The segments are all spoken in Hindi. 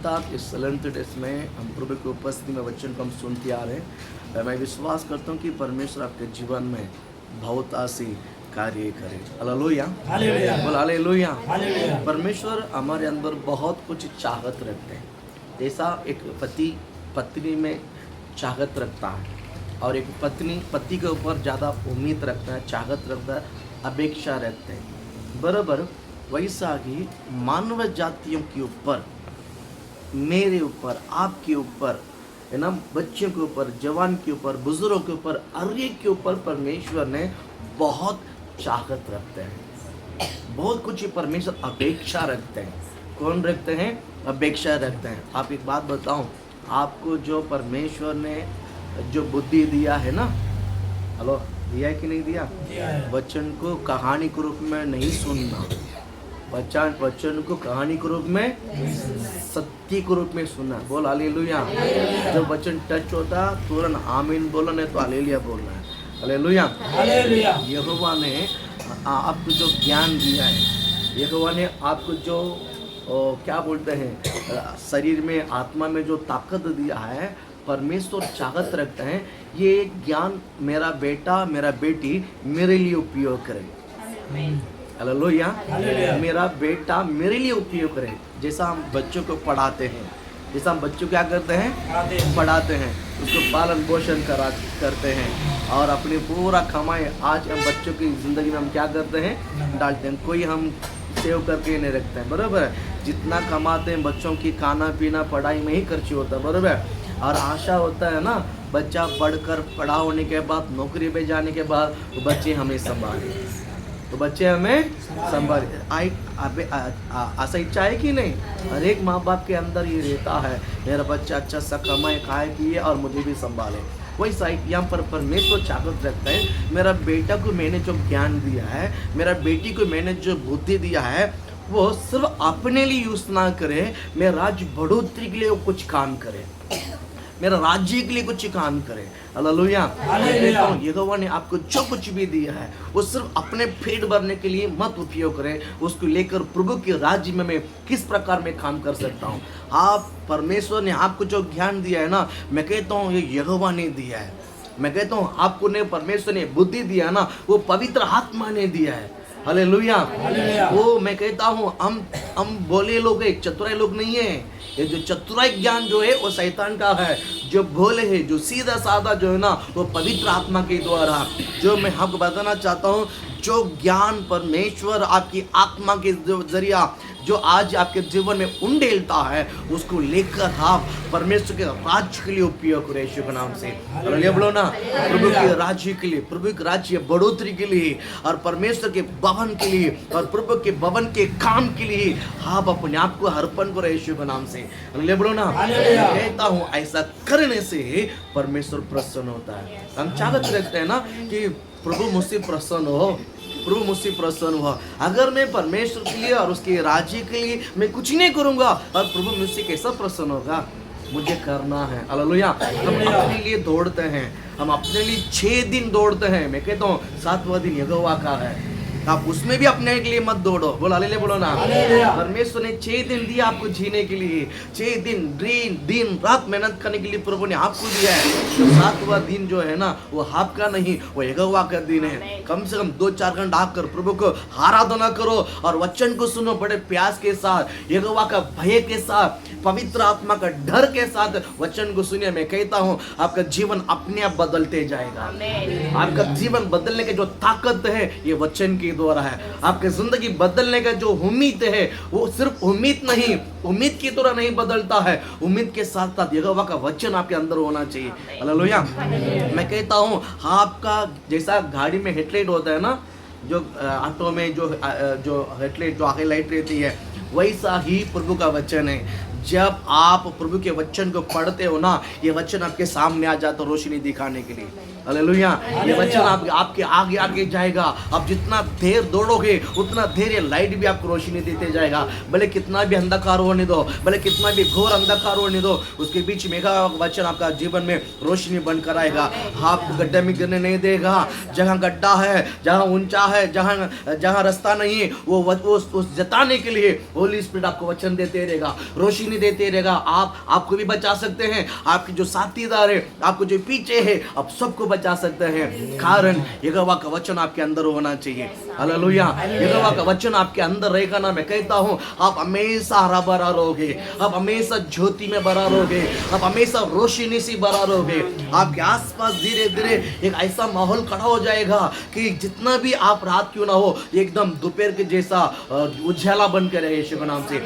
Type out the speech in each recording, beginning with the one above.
लगातार इस सैलेंट डेज में हम प्रभु की उपस्थिति में वचन को हम सुनते आ रहे हैं। मैं विश्वास करता हूँ कि परमेश्वर आपके जीवन में बहुत आसी कार्य करे। हालेलुया, बोल हालेलुया। परमेश्वर हमारे अंदर बहुत कुछ चाहत रखते हैं। जैसा एक पति पत्नी में चाहत रखता है और एक पत्नी पति के ऊपर ज़्यादा उम्मीद रखता है, चाहत रखता है, अपेक्षा रखते हैं। बराबर वैसा ही मानव जातियों के ऊपर, मेरे ऊपर, आपके ऊपर, है ना, बच्चों के ऊपर, जवान के ऊपर, बुजुर्गों के ऊपर, हर एक के ऊपर परमेश्वर ने बहुत चाहत रखते हैं। बहुत कुछ परमेश्वर अपेक्षा रखते हैं। कौन रखते हैं? अपेक्षा रखते हैं। आप एक बात बताऊं, आपको जो परमेश्वर ने जो बुद्धि दिया है ना, हेलो, दिया है कि नहीं दिया? वचन को कहानी के रूप में नहीं सुनना, वचन को कहानी के रूप में, सत्य के रूप में सुनना। बोल हालेलुया। जब वचन टच होता तुरंत आमीन बोलना है, तो हालेलुया बोलना है। हालेलुया। यहोवा ने आपको जो ज्ञान दिया है, यहोवा ने आपको जो क्या बोलते हैं, शरीर में, आत्मा में जो ताकत दिया है, परमेश्वर चाहत रखते हैं ये ज्ञान मेरा बेटा, मेरा बेटी मेरे लिए उपयोग करे। हालेलुया। मेरा बेटा मेरे लिए उपयोग करे। जैसा हम बच्चों को पढ़ाते हैं, जैसा हम बच्चों क्या करते हैं, पढ़ाते हैं, उसको पालन पोषण करते हैं और अपनी पूरा कमाई आज हम बच्चों की ज़िंदगी में हम क्या करते हैं, डालते हैं। कोई हम सेव करके नहीं रखते हैं, बराबर है। जितना कमाते हैं बच्चों की खाना पीना पढ़ाई में ही खर्च होता है, बराबर है। और आशा होता है ना, बच्चा पढ़कर पढ़ा होने के बाद, नौकरी पे जाने के बाद तो बच्चे हमें संभाले, तो बच्चे हमें संभाले। ऐसा इच्छा है कि नहीं? हर एक माँ बाप के अंदर ये रहता है, मेरा बच्चा अच्छा सा कमाए, खाए पिए और मुझे भी संभाले। वही साइड यहाँ पर परमेश्वर चाहत रखता है, मेरा बेटा को मैंने जो ज्ञान दिया है, मेरा बेटी को मैंने जो बुद्धि दिया है, वो सिर्फ अपने लिए यूज ना करे, मेरा राज्य बढ़ोतरी के लिए वो कुछ काम करे, मेरा राज्य के लिए कुछ काम करे। हालेलुया। यहोवा ने आपको जो कुछ भी दिया है वो सिर्फ अपने पेट भरने के लिए मत उपयोग करें, उसको लेकर प्रभु के राज्य में मैं किस प्रकार में काम कर सकता हूँ। आप, परमेश्वर ने आपको जो ज्ञान दिया है ना, मैं कहता हूँ ये यहोवा ने दिया है। मैं कहता हूँ आपको ने परमेश्वर ने बुद्धि दिया ना, वो पवित्र आत्मा ने दिया है। हालेलुया। वो मैं कहता हूँ हम भोले लोग हैं, चतुराई लोग नहीं है। ये जो चतुराई ज्ञान जो है वो शैतान का है। जो भोले है, जो सीधा साधा जो है ना, वो पवित्र आत्मा के द्वारा। जो मैं आपको बताना चाहता हूँ, जो ज्ञान परमेश्वर आपकी आत्मा के जरिया जो आज आपके जीवन में उंडेलता है, उसको लेकर आप परमेश्वर के राज्य के लिए उपयोग करें यीशु के नाम से। हालेलुया बोलो ना। प्रभु के राज्य के लिए, प्रभु के राज्य बढ़ोतरी के लिए और परमेश्वर के भवन के लिए और प्रभु के भवन के काम के लिए आप अपने आप को अर्पण करें यीशु के नाम से। हालेलुया बोलो ना। कहता हूँ ऐसा करने से परमेश्वर प्रसन्न होता है। हम चाहत रखते हैं ना कि प्रभु मुझसे प्रसन्न हो, प्रभु मुझसे प्रसन्न हुआ। अगर मैं परमेश्वर के लिए और उसके राज्य के लिए मैं कुछ नहीं करूंगा और प्रभु मुझसे कैसा प्रसन्न होगा? मुझे करना है। हालेलुया। हम अपने लिए दौड़ते हैं, हम अपने लिए 6 दिन दौड़ते हैं। मैं कहता हूँ 7वां दिन यहोवा का है, आप उसमें भी अपने के लिए मत दौड़ो। बोलो हालेलुया बोलो ना। परमेश्वर ने 6 दिन दिया आपको जीने के लिए। 6 दिन रात मेहनत करने के लिए प्रभु ने आपको दिया है। तो 7वां दिन जो है ना, वो आपका नहीं, वो यहोवा का दिन है। कम से कम 2-4 घंटा आकर प्रभु को आराधना करो और वचन को सुनो बड़े प्यास के साथ, यहोवा का भय के साथ, पवित्र आत्मा का डर के साथ वचन को सुनिए। मैं कहता हूँ आपका जीवन अपने आप बदलते जाएगा। आपका जीवन बदलने की जो ताकत है ये वचन की द्वारा है। आपके जिंदगी बदलने का जो उम्मीद है, वो सिर्फ उम्मीद नहीं, उम्मीद की तरह नहीं बदलता है, उम्मीद के साथ साथ यहोवा का वचन आपके अंदर होना चाहिए। हालेलुया। मैं कहता हूँ आपका जैसा गाड़ी में हेडलाइट होता है ना, जो ऑटो में जो हेडलाइट जो आगे लाइट रहती है, वैसा ही प्रभु का वचन है। जब आप प्रभु के वचन को पढ़ते हो ना, ये वचन आपके सामने आ जाता है रोशनी दिखाने के लिए। हालेलुया। ये वचन आपके आगे आगे जाएगा। आप जितना देर दौड़ोगे उतना देर ये लाइट भी आपको रोशनी देते जाएगा। भले कितना भी अंधकार होने दो, भले कितना भी घोर अंधकार होने दो, उसके बीच में वचन आपका जीवन में रोशनी बनकर आएगा। आपको गड्ढे में गिरने नहीं देगा। जहाँ गड्ढा है, जहाँ ऊंचा है, जहाँ रास्ता नहीं है, वो उस जताने के लिए, होली स्पिरिट आपको वचन देते रहेगा, रोशनी देते रहेगा। आपको भी बचा सकते हैं, आपके जो साथीदार है, आपको जो पीछे है, आप सबको बचा सकते हैं। कारण यहोवा का वचन आपके अंदर होना चाहिए। हालेलुया। यहोवा का वचन आपके अंदर रहेगा ना, मैं कहता हूँ आप हमेशा हरा भरा रहोगे, आप हमेशा ज्योति में भरा रहोगे, आप हमेशा रोशनी से भरा रहोगे। आपके आसपास धीरे धीरे एक ऐसा माहौल खड़ा हो जाएगा कि जितना भी आप रात क्यों ना हो, एकदम दोपहर के जैसा उजाला बन के रहे यीशु के नाम से।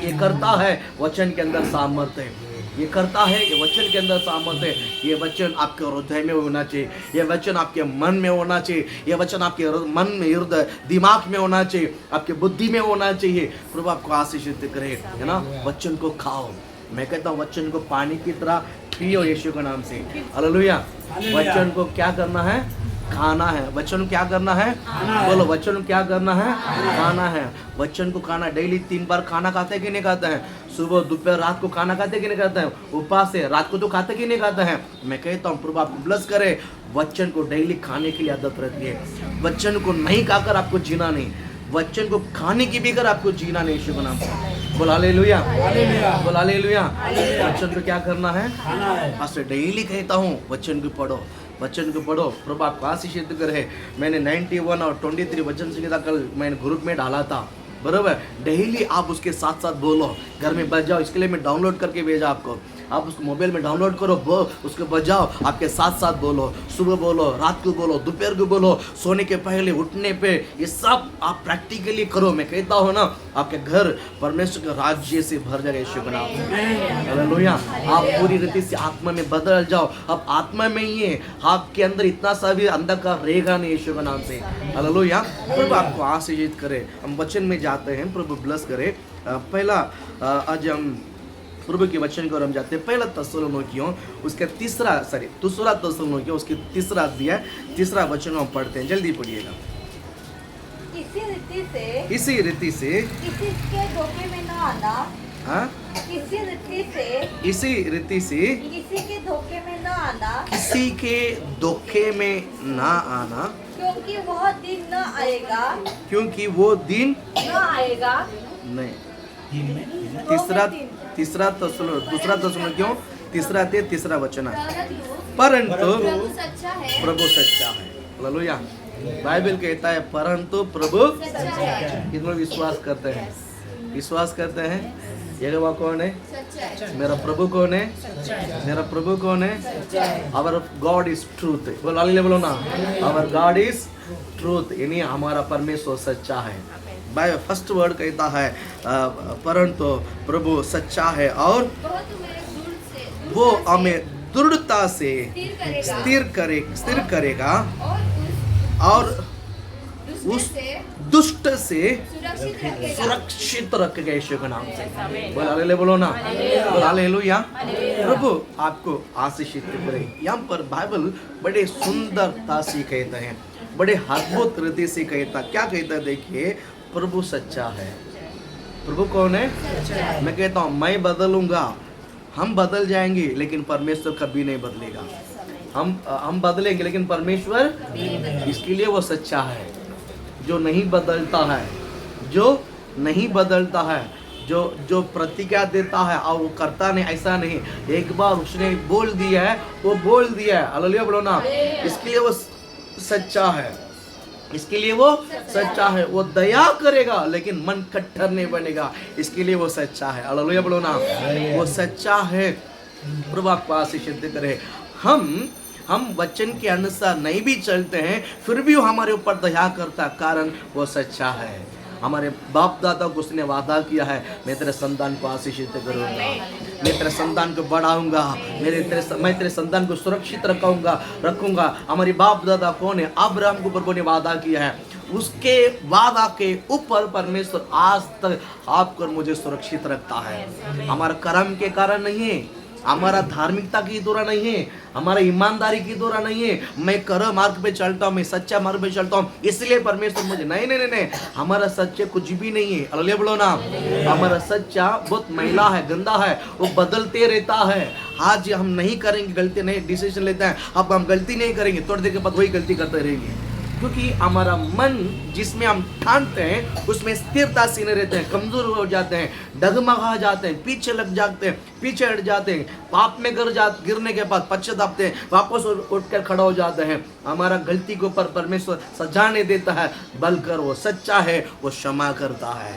ये करता है वचन के अंदर सामर्थ्य है, ये करता है, ये वचन के अंदर सामर्थ्य है। ये वचन आपके हृदय में होना चाहिए, ये वचन आपके मन में होना चाहिए, ये वचन आपके मन में, हृदय, दिमाग में होना चाहिए, आपके बुद्धि में होना चाहिए। प्रभु आपको आशीषित करे, है ना। वचन को खाओ, मैं कहता हूँ वचन को पानी की तरह पियो यीशु के नाम से। हालेलुया। वचन को क्या करना है? खाना है। वचन क्या करना है? बोलो, वचन क्या करना है? खाना है। वचन को खाना, डेली 3 बार खाना खाते कि नहीं खाते हैं? सुबह, दोपहर, रात को खाना खाते कि नहीं खाते हैं? उपवास है, रात को तो खाते कि नहीं खाते हैं? मैं कहता हूँ प्रभु आपको ब्लेस करे, वचन को डेली खाने की आदत रहती है। वचन को नहीं खाकर आपको जीना नहीं, वचन को खाने की भी कर आपको जीना नहीं यीशु के नाम से। बोल हालेलुया, बोल हालेलुया। वचन को क्या करना है? आज से डेली कहता हूँ वचन को पढ़ो, वचन को पढ़ो। प्रभु आपको आशीषित करे। मैंने 91 और 23 वचन संहिता कल मैंने ग्रुप में डाला था, बरोबर। डेली आप उसके साथ साथ बोलो, घर में बजाओ। इसके लिए मैं डाउनलोड करके भेजा आपको, आप उसको मोबाइल में डाउनलोड करो, उसको बजाओ, आपके साथ साथ बोलो। सुबह बोलो, रात को बोलो, दोपहर को बोलो, सोने के पहले, उठने पे, ये सब आप प्रैक्टिकली करो। मैं कहता हूँ ना, आपके घर परमेश्वर के राज्य से भर जाएगा यीशु के नाम से। हालेलुया। आप पूरी रीति से आत्मा में बदल जाओ। अब आत्मा में ही है, आपके अंदर इतना सा भी अंधकार रहेगा नहीं यीशु के नाम से। हालेलुया। प्रभु आपको आशीषित करे। हम वचन में जाते हैं, प्रभु ब्लेस करे। पहला आज हम प्रभु के वचन को हम जाते हैं। पहला थिस्सलुनीकियों उसके दूसरा थिस्सलुनीकियों उसकी तीसरा अध्याय, तीसरा वचन हम पढ़ते हैं। जल्दी पढ़िएगा। इसी रीति से किसी के धोखे में न आना। हाँ, इसी रीति से किसी के धोखे में न आना, किसी के धोखे में ना आना, क्योंकि वह दिन न आएगा, क्योंकि वो दिन न आएगा। नहीं, दूसरा थिस्सलुनीकियों तीसरा अध्याय तीसरा वचन है। परंतु प्रभु सच्चा है। हालेलुया। बाइबल कहता है परंतु प्रभु कितने विश्वास करते हैं? विश्वास करते हैं। यहोवा कौन है? मेरा प्रभु कौन है? मेरा प्रभु कौन है? Our God is truth. बोलो हालेलुया, बोलो ना। आवर गॉड इज ट्रूथ, यानी हमारा परमेश्वर सच्चा है। बाइबल फर्स्ट वर्ड कहता है परंतु प्रभु सच्चा है और वो हमें दृढ़ता से स्थिर करेगा और उस दुष्ट से सुरक्षित रखेगा यीशु के नाम से। बोल हालेलुया, बोलो ना। बोल हालेलुया। प्रभु आपको आशीषित करे। यहाँ पर बाइबल बड़े सुंदरता से कहते हैं, बड़े अद्भुत रीति से कहता। क्या कहता है? देखिए, प्रभु सच्चा है। प्रभु कौन है? मैं कहता हूँ मैं बदलूंगा, हम बदल जाएंगे, लेकिन परमेश्वर कभी नहीं बदलेगा। हम बदलेंगे, लेकिन परमेश्वर, इसके लिए वो सच्चा है, जो नहीं बदलता है, जो नहीं बदलता है, जो प्रतिज्ञा देता है और वो करता नहीं, ऐसा नहीं। एक बार उसने बोल दिया है, वो बोल दिया है। हालेलुया, बोलो ना। इसके लिए वो सच्चा है, इसके लिए वो सच्चा है। वो दया करेगा, लेकिन मन कट्टर नहीं बनेगा, इसके लिए वो सच्चा है। हालेलुया, बोलो ना। वो सच्चा है। प्रभु आपको आशीषित करे। हम वचन के अनुसार नहीं भी चलते हैं, फिर भी वो हमारे ऊपर दया करता, कारण वो सच्चा है। हमारे बाप दादा को उसने वादा किया है, मैं तेरे संतान को आशीषित करूंगा, मैं तेरे संतान को बढ़ाऊंगा, मैं तेरे संतान को सुरक्षित रखूंगा। हमारे बाप दादा कौन है? अब्राहम को प्रभु ने वादा किया है। उसके वादा के ऊपर परमेश्वर आज तक आपको और मुझे सुरक्षित रखता है। हमारा कर्म के कारण नहीं है, हमारा धार्मिकता की द्वारा नहीं है, हमारा ईमानदारी की द्वारा नहीं है। मैं कर्म मार्ग पे चलता हूँ, मैं सच्चा मार्ग पे चलता हूँ, इसलिए परमेश्वर मुझे नहीं, हमारा सच्चा कुछ भी नहीं है। हालेलुया, बोलो ना। हमारा सच्चा बहुत मैला है, गंदा है, वो बदलते रहता है। आज हम नहीं करेंगे, गलती नहीं डिसीजन लेते हैं, अब हम गलती नहीं करेंगे, थोड़ी देर के बाद वही गलती करते रहेंगे। क्योंकि हमारा मन जिसमें हम ठानते हैं उसमें स्थिरता से नहीं रहते हैं, कमजोर हो जाते हैं, डगमगा जाते हैं, पीछे लग जाते हैं, पीछे हट जाते हैं, पाप में गिरने के बाद पश्चातापते हैं, वापस उठकर खड़ा हो जाते हैं। हमारा गलती के ऊपर परमेश्वर सजा नहीं देता है, बल्कि वो सच्चा है, वो क्षमा करता है,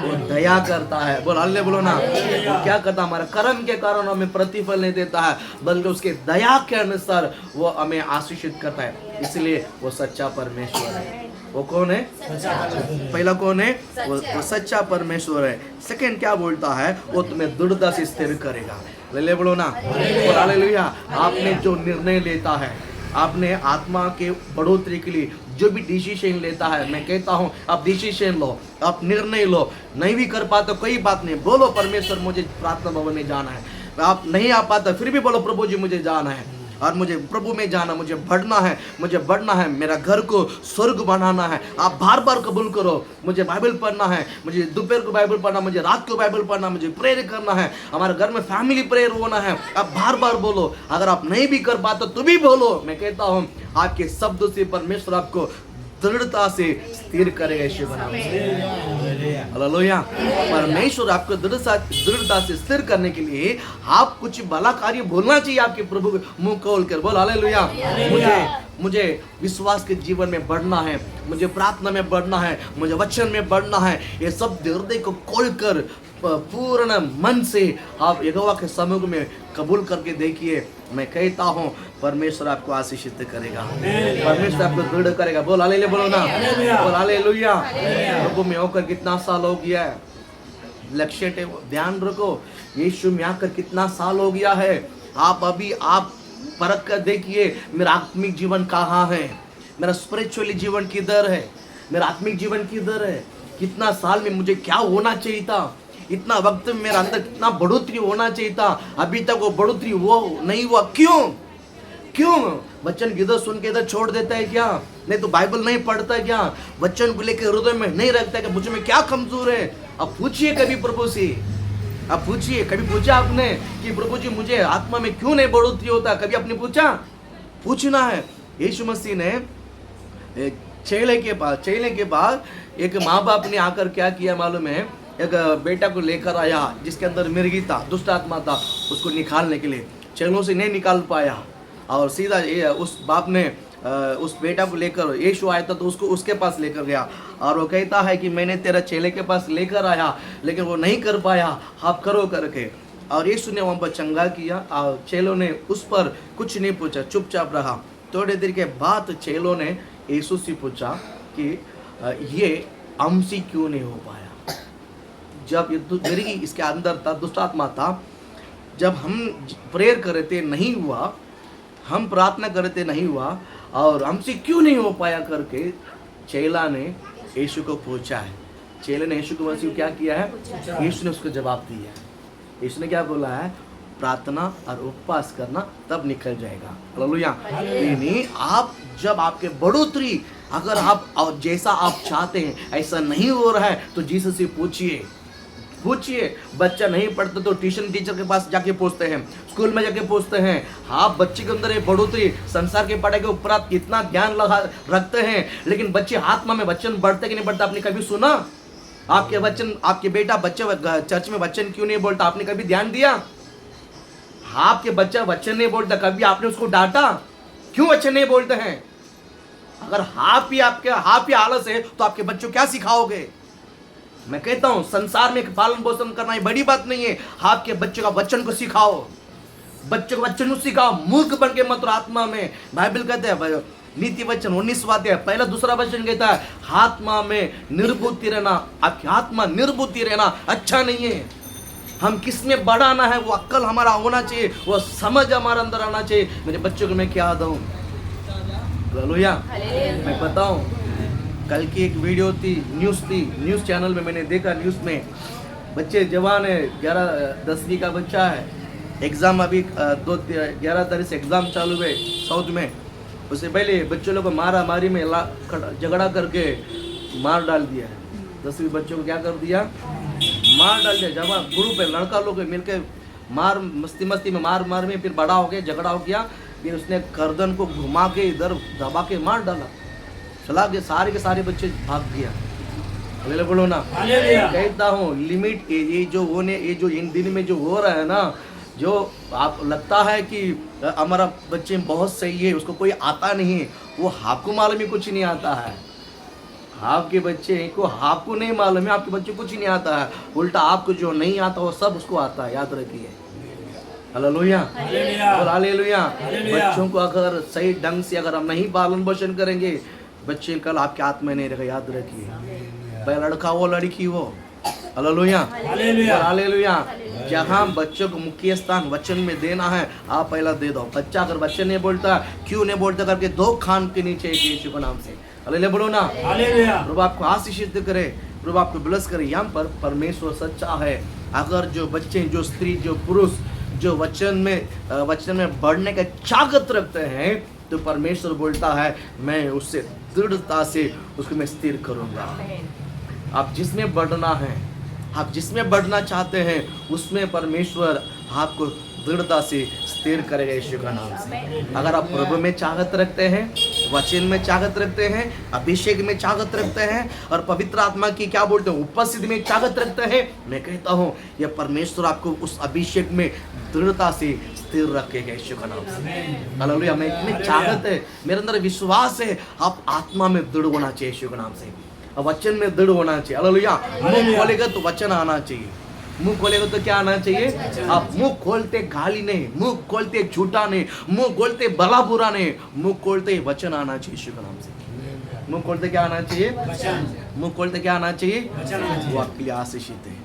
वो दया करता है। बोल हालेलुया बोलो ना। वो क्या करता है, हमारा कर्म के कारण हमें प्रतिफल नहीं देता है, बल्कि उसके दया के अनुसार वो हमें आशीषित करता है। इसलिए वो सच्चा परमेश्वर है। वो कौन है? पहला कौन है? वो सच्चा परमेश्वर है। सेकंड क्या बोलता है? वो तुम्हें दृढ़ता से स्थिर करेगा। ले बोलो ना। और हालेलुया। आपने जो निर्णय लेता है, आपने आत्मा के बढ़ोतरी के लिए जो भी डिसीजन लेता है, मैं कहता हूँ आप डिसीजन लो, आप निर्णय लो। नहीं भी कर पाते कोई बात नहीं, बोलो परमेश्वर मुझे प्रार्थना भवन में जाना है। आप नहीं आ पाता फिर भी बोलो प्रभु जी मुझे जाना है, और मुझे प्रभु में जाना, मुझे बढ़ना है, मेरा घर को स्वर्ग बनाना है। आप बार बार कबूल करो, मुझे बाइबल पढ़ना है, मुझे दोपहर को बाइबल पढ़ना, मुझे रात को बाइबल पढ़ना, मुझे प्रेयर करना है, हमारे घर में फैमिली प्रेयर होना है। आप बार बार बोलो। अगर आप नहीं भी कर पाते तो भी बोलो। मैं कहता हूँ आपके शब्दों से परमेश्वर आपको दृढ़ता से स्थिर करेगा। यीशु के नाम से हालेलुया। परमेश्वर आपको दृढ़ता से स्थिर करने के लिए आप कुछ भला कार्य बोलना चाहिए आपके प्रभु को मुंह खोल कर। बोल हालेलुया। मुझे विश्वास के जीवन में बढ़ना है, मुझे प्रार्थना में बढ़ना है, मुझे वचन में बढ़ना है। ये सब हृदय को खोल कर पूर्ण मन से आप यहोवा के सम्मुख में कबूल करके देखिए। मैं कहता हूँ परमेश्वर आपको आशीषित करेगा, परमेश्वर आपको दृढ़ करेगा। बोल हालेलुया बोलो ना। बोल हालेलुया। प्रभु में होकर कितना साल हो गया है, लक्ष्य ध्यान रखो। यीशु में आकर कितना साल हो गया है। आप परख कर देखिए मेरा आत्मिक जीवन कहाँ है, मेरा स्पिरिचुअली जीवन किधर है, मेरा आत्मिक जीवन किधर है। कितना साल में मुझे क्या होना चाहिए था, इतना वक्त में मेरा अंदर कितना बढ़ोतरी होना चाहिए था, अभी तक वो बढ़ोतरी वो नहीं हुआ। क्यों? वचन इधर सुन के इधर छोड़ देता है क्या? नहीं तो बाइबल नहीं पढ़ता है क्या? वचन को लेकर हृदय में नहीं रखता है कि मुझ में क्या कमजोर है? अब पूछिए कभी प्रभु से, अब पूछिए। कभी पूछा आपने कि प्रभु जी मुझे आत्मा में क्यों नहीं बढ़ोतरी होता? कभी आपने पूछा? पूछना है। यीशु मसीह ने चेले के बाद एक माँ बाप ने आकर क्या किया मालूम है? एक बेटा को लेकर आया जिसके अंदर मिर्गी था, दुष्ट आत्मा था, उसको निकालने के लिए चेलों से नहीं निकाल पाया, और सीधा उस बाप ने उस बेटा को लेकर, यीशु आया था तो उसके पास लेकर गया, और वो कहता है कि मैंने तेरा चेले के पास लेकर आया लेकिन वो नहीं कर पाया, आप करो करके। और यीशु ने वहाँ पर चंगा किया, और चेलों ने उस पर कुछ नहीं पूछा, चुपचाप रहा। थोड़ी देर के बाद चेलों ने यीशु से पूछा कि ये हमसे क्यों नहीं हो पाया? जब ये मिर्गी इसके अंदर था, दुष्ट आत्मा था, जब हम प्रेयर कर रहे थे नहीं हुआ, हम प्रार्थना कर रहे थे नहीं हुआ, और हमसे क्यों नहीं हो पाया करके चेला ने यीशु को पूछा है। चेले ने यीशु को मसीह क्या किया है? यीशु ने उसको जवाब दिया है। यीशु ने क्या बोला है? प्रार्थना और उपवास करना तब निकल जाएगा। हालेलुया। यानी आप जब आपके बढ़ोतरी, अगर आप जैसा आप चाहते हैं ऐसा नहीं हो रहा है तो जीसस से पूछिए। बच्चा नहीं पढ़ता तो ट्यूशन टीचर के पास जाके पूछते हैं, स्कूल में जाके पूछते हैं। आप बच्चे के अंदर बढ़ोतरी, संसार के पढ़ाई के ऊपर आप कितना ध्यान रखते हैं, लेकिन बच्चे आत्मा में वचन बढ़ते कि नहीं बढ़ता आपने कभी सुना? आपके बेटा बच्चे चर्च में वचन क्यों नहीं बोलता, आपने कभी ध्यान दिया? आपके बच्चा वचन नहीं बोलता, कभी आपने उसको डांटा? क्यों वचन नहीं बोलते हैं? अगर आप ही आलस है तो आपके बच्चों क्या सिखाओगे? मैं कहता हूं संसार में पालन पोषण करना ये बड़ी बात नहीं है। आपके बच्चे का वचन को सिखाओ, बच्चों को वचन को सिखाओ, मूर्ख बन के मत। आत्मा में बाइबल कहते हैं नीति वचन 19वां अध्याय पहला दूसरा वचन कहता है आत्मा में निर्बुद्धि रहना, आपकी आत्मा निर्बुद्धि रहना अच्छा नहीं है। हम किस में बढ़ाना है वो अक्ल हमारा होना चाहिए, वो समझ हमारे अंदर आना चाहिए। मेरे बच्चों को मैं क्या दूं? हालेलुया। मैं बताऊं, कल की एक वीडियो थी, न्यूज़ चैनल में मैंने देखा, न्यूज़ में बच्चे जवान है, 10वीं का बच्चा है, एग्ज़ाम अभी 11 तारीख से एग्ज़ाम चालू है साउथ में। उससे पहले बच्चों लोग को मारी में झगड़ा करके मार डाल दिया है। 10वीं बच्चों को क्या कर दिया? मार डाल दिया। जब ग्रुप है लड़का लोग मिलकर मस्ती में मार में फिर बड़ा हो गया, झगड़ा हो गया, फिर उसने गर्दन को घुमा के इधर दबा के मार डाला। चला गया, सारे के सारे बच्चे भाग गया। हालेलुया बोलो ना। कहता हूँ लिमिट ये जो होने, ये जो इन दिन में जो हो रहा है ना, जो आप लगता है कि हमारा बच्चे बहुत सही है, उसको कोई आता नहीं है, वो आपको मालूम ही कुछ नहीं आता है। आपके बच्चे को आपको नहीं मालूम है, आपके बच्चे कुछ नहीं आता है, उल्टा आपको जो नहीं आता वो सब उसको आता है, याद रखिए। Hallelujah hallelujah. बच्चों को अगर सही ढंग से अगर हम नहीं पालन पोषण करेंगे, बच्चे कल आपके हाथ में नहीं रहेगा, याद रखिए। भाई लड़का हो लड़की हो, हालेलुया हालेलुया। जहाँ बच्चों को मुख्य स्थान वचन में देना है, आप पहला दे दो। बच्चा अगर वचन नहीं बोलता, क्यों नहीं बोलता करके दो खान के नीचे एक यीशु के नाम से, हालेलुया बोलो ना। प्रभु आपको आशीषित करे, प्रभु आपको ब्लेस करे। यहाँ पर परमेश्वर सच्चा है। अगर जो बच्चे, जो स्त्री, जो पुरुष जो वचन में बढ़ने का चाहत रखते हैं, तो परमेश्वर बोलता है मैं उससे दृढ़ता से उसको मैं स्थिर करूंगा। आप जिसमें बढ़ना है, आप जिसमें बढ़ना चाहते हैं, उसमें परमेश्वर आपको दृढ़ता से स्थिर करेगा यीशु का नाम से। अगर आप प्रभु में चाहत रखते हैं, वचन में चाहत रखते हैं, अभिषेक में चाहत रखते हैं, और पवित्र आत्मा की क्या बोलते हैं उपस्थिति में चाहत रखते हैं, मैं कहता हूँ यह परमेश्वर आपको उस अभिषेक में दृढ़ता से स्थिर रखेगा यीशु का नाम से। हालेलुया। मैं इतनी चाहत है, मेरे अंदर विश्वास है, आप आत्मा में दृढ़ होना चाहिए यीशु के नाम से, वचन में दृढ़ होना चाहिए। हालेलुया। मुंह खोलेगा तो वचन आना चाहिए, मुंह खोलेगा तो क्या आना चाहिए? आप मुंह खोलते गाली नहीं, मुंह खोलते झूठा नहीं, मुंह खोलते भला बुरा नहीं, मुंह खोलते वचन आना चाहिए यीशु के नाम से। मुंह खोलते क्या आना चाहिए? मुंह खोलते क्या आना चाहिए? वो आपके लिए आशीषित है,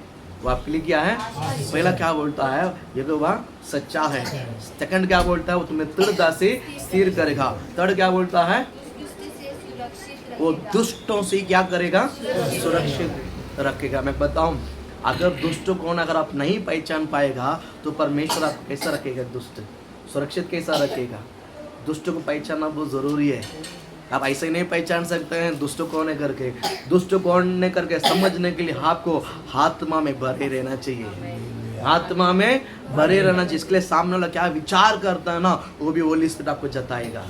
वो आपके लिए क्या है? पहला क्या बोलता है? यहोवा सच्चा है। सेकंड क्या बोलता है? वो तुम्हें दृढ़ता से स्थिर करेगा। थर्ड क्या बोलता है? वो दुष्टों से क्या करेगा? सुरक्षित रखेगा। मैं बताऊं, अगर दुष्टों को अगर आप नहीं पहचान पाएगा, तो परमेश्वर आपको कैसा रखेगा? दुष्ट सुरक्षित कैसा रखेगा? दुष्टों को पहचानना बहुत जरूरी है। आप ऐसे नहीं पहचान सकते हैं दुष्टों कौन है करके। दुष्टों कौन है करके समझने के लिए आपको आत्मा में भरे रहना चाहिए, आत्मा में भरे रहना चाहिए। इसके लिए सामने वाला क्या विचार करता है ना, वो भी होली स्पिरिट आपको जताएगा।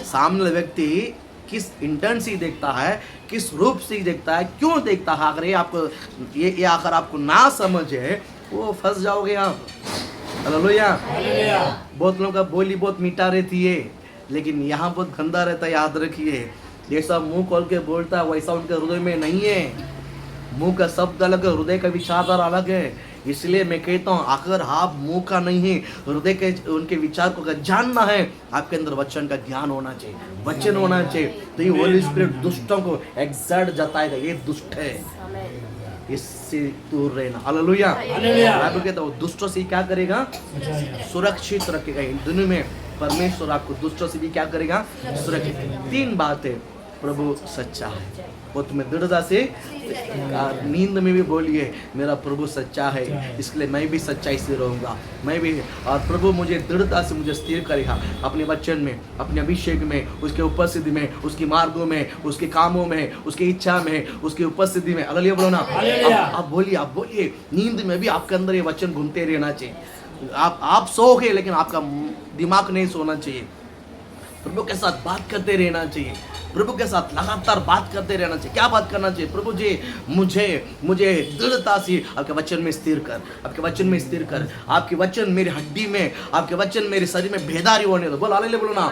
सामने वाला व्यक्ति किस इंटेंट से देखता है, किस रूप से देखता है, क्यों देखता है, अगर ये आपको ये अगर आपको ना समझे, वो फंस जाओगे आप। हालेलुया। बहुत लोगों का बोली बहुत मीठा रहती है, लेकिन यहाँ बहुत गंदा रहता है, याद रखिए। जैसा मुंह खोल के बोलता है वैसा उनके हृदय में नहीं है। मुंह का शब्द अलग है, हृदय का विचारधारा अलग है। इसलिए मैं कहता हूँ, अगर आप मुंह का नहीं है, हृदय के उनके विचार को अगर जानना है, आपके अंदर वचन का ज्ञान होना चाहिए, वचन होना चाहिए। तो ये होली स्पिरिट दुष्टों को एग्जर्ट जताएगा, ये दुष्ट है, इससे दूर रहना। हालेलुया। बाइबल कहता है दुष्टों से क्या करेगा? सुरक्षित रखेगा। इन दिनों में परमेश्वर आपको दुष्टों से भी क्या करेगा? सुरक्षित। तीन बातें, प्रभु सच्चा है, वो तुम्हें दृढ़ता से, नींद में भी बोलिए मेरा प्रभु सच्चा है, इसलिए मैं भी सच्चाई से रहूँगा, मैं भी। और प्रभु मुझे दृढ़ता से मुझे स्थिर करेगा अपने वचन में, अपने अभिषेक में, उसके उपस्थिति में, उसके मार्गों में, उसके कामों में, उसकी इच्छा में, उसकी उपस्थिति में। हालेलुया बोलो ना। आप बोलिए। नींद में भी आपके अंदर ये वचन घूमते रहना चाहिए। आप सोओगे, लेकिन आपका दिमाग नहीं सोना चाहिए। प्रभु के साथ बात करते रहना चाहिए, प्रभु के साथ लगातार बात करते रहना चाहिए। क्या बात करना चाहिए? प्रभु जी मुझे दृढ़ता से आपके वचन में स्थिर कर, आपके वचन में स्थिर कर, आपके वचन मेरी हड्डी में, आपके वचन मेरे शरीर में बेदारी होने दो। बोलो हालेलुया बोलो ना।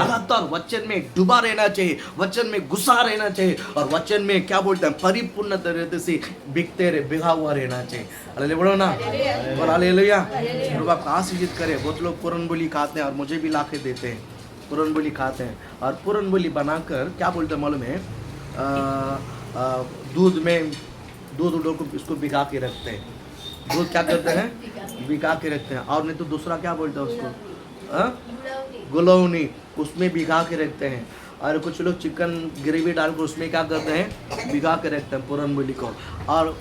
लगातार वचन में डूबा रहना चाहिए, वचन में घुसा रहना चाहिए, और वचन में क्या बोलते हैं परिपूर्ण तरीके से भिगा हुआ रहना चाहिए। हालेलुया बोलो ना। बोलो हालेलुया। प्रभु आपको आशीषित करे। बहुत लोग पूर्ण बोली खाते हैं और मुझे भी ला के देते हैं, पूरन बोली खाते हैं। और पूरन बोली बनाकर क्या बोलते हैं मालूम है? दूध उड़ो को इसको भिगा के रखते हैं। दूध क्या करते हैं? भिगा के रखते हैं। और नहीं तो दूसरा क्या बोलते हैं उसको? गुलौनी, उसमें भिगा के रखते हैं। और कुछ लोग चिकन ग्रेवी डालकर उसमें क्या करते हैं? भिगा के रखते हैं पूरन बोली को। और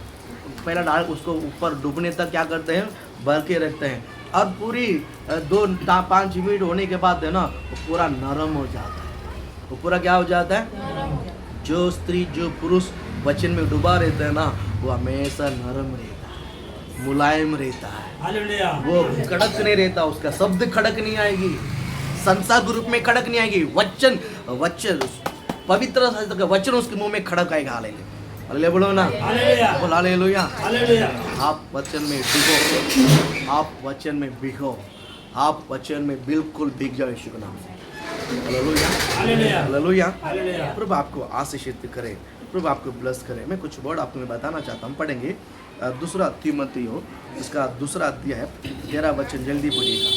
पहला डाल उसको ऊपर डूबने तक क्या करते हैं? भर के रखते हैं। और पूरी 2-5 मिनट होने के बाद है ना, वो पूरा नरम हो जाता है। वो पूरा क्या हो जाता है? जो स्त्री जो पुरुष वचन में डूबा रहता है ना, वो हमेशा नरम रहता है, मुलायम रहता है, वो कड़क नहीं रहता। उसका शब्द कड़क नहीं आएगी, संसार ग्रुप में कड़क नहीं आएगी। वचन पवित्र शास्त्र का वचन उसके मुंह में खड़ा करेगा। हालेलुया बोलो ना, बोल हालेलुया। आप वचन में भिगो, आप वचन में भिगो, आप वचन में बिल्कुल भीग जाओ यीशु के नाम से। Hallelujah hallelujah. प्रभु आपको आशीषित करे, प्रभु आपको ब्लेस करे। मैं कुछ वर्ड आपको मैं बताना चाहता हूँ, पढ़ेंगे दूसरा तीमुथियुस इसका दूसरा अध्याय 13 वचन, जल्दी पढ़िएगा।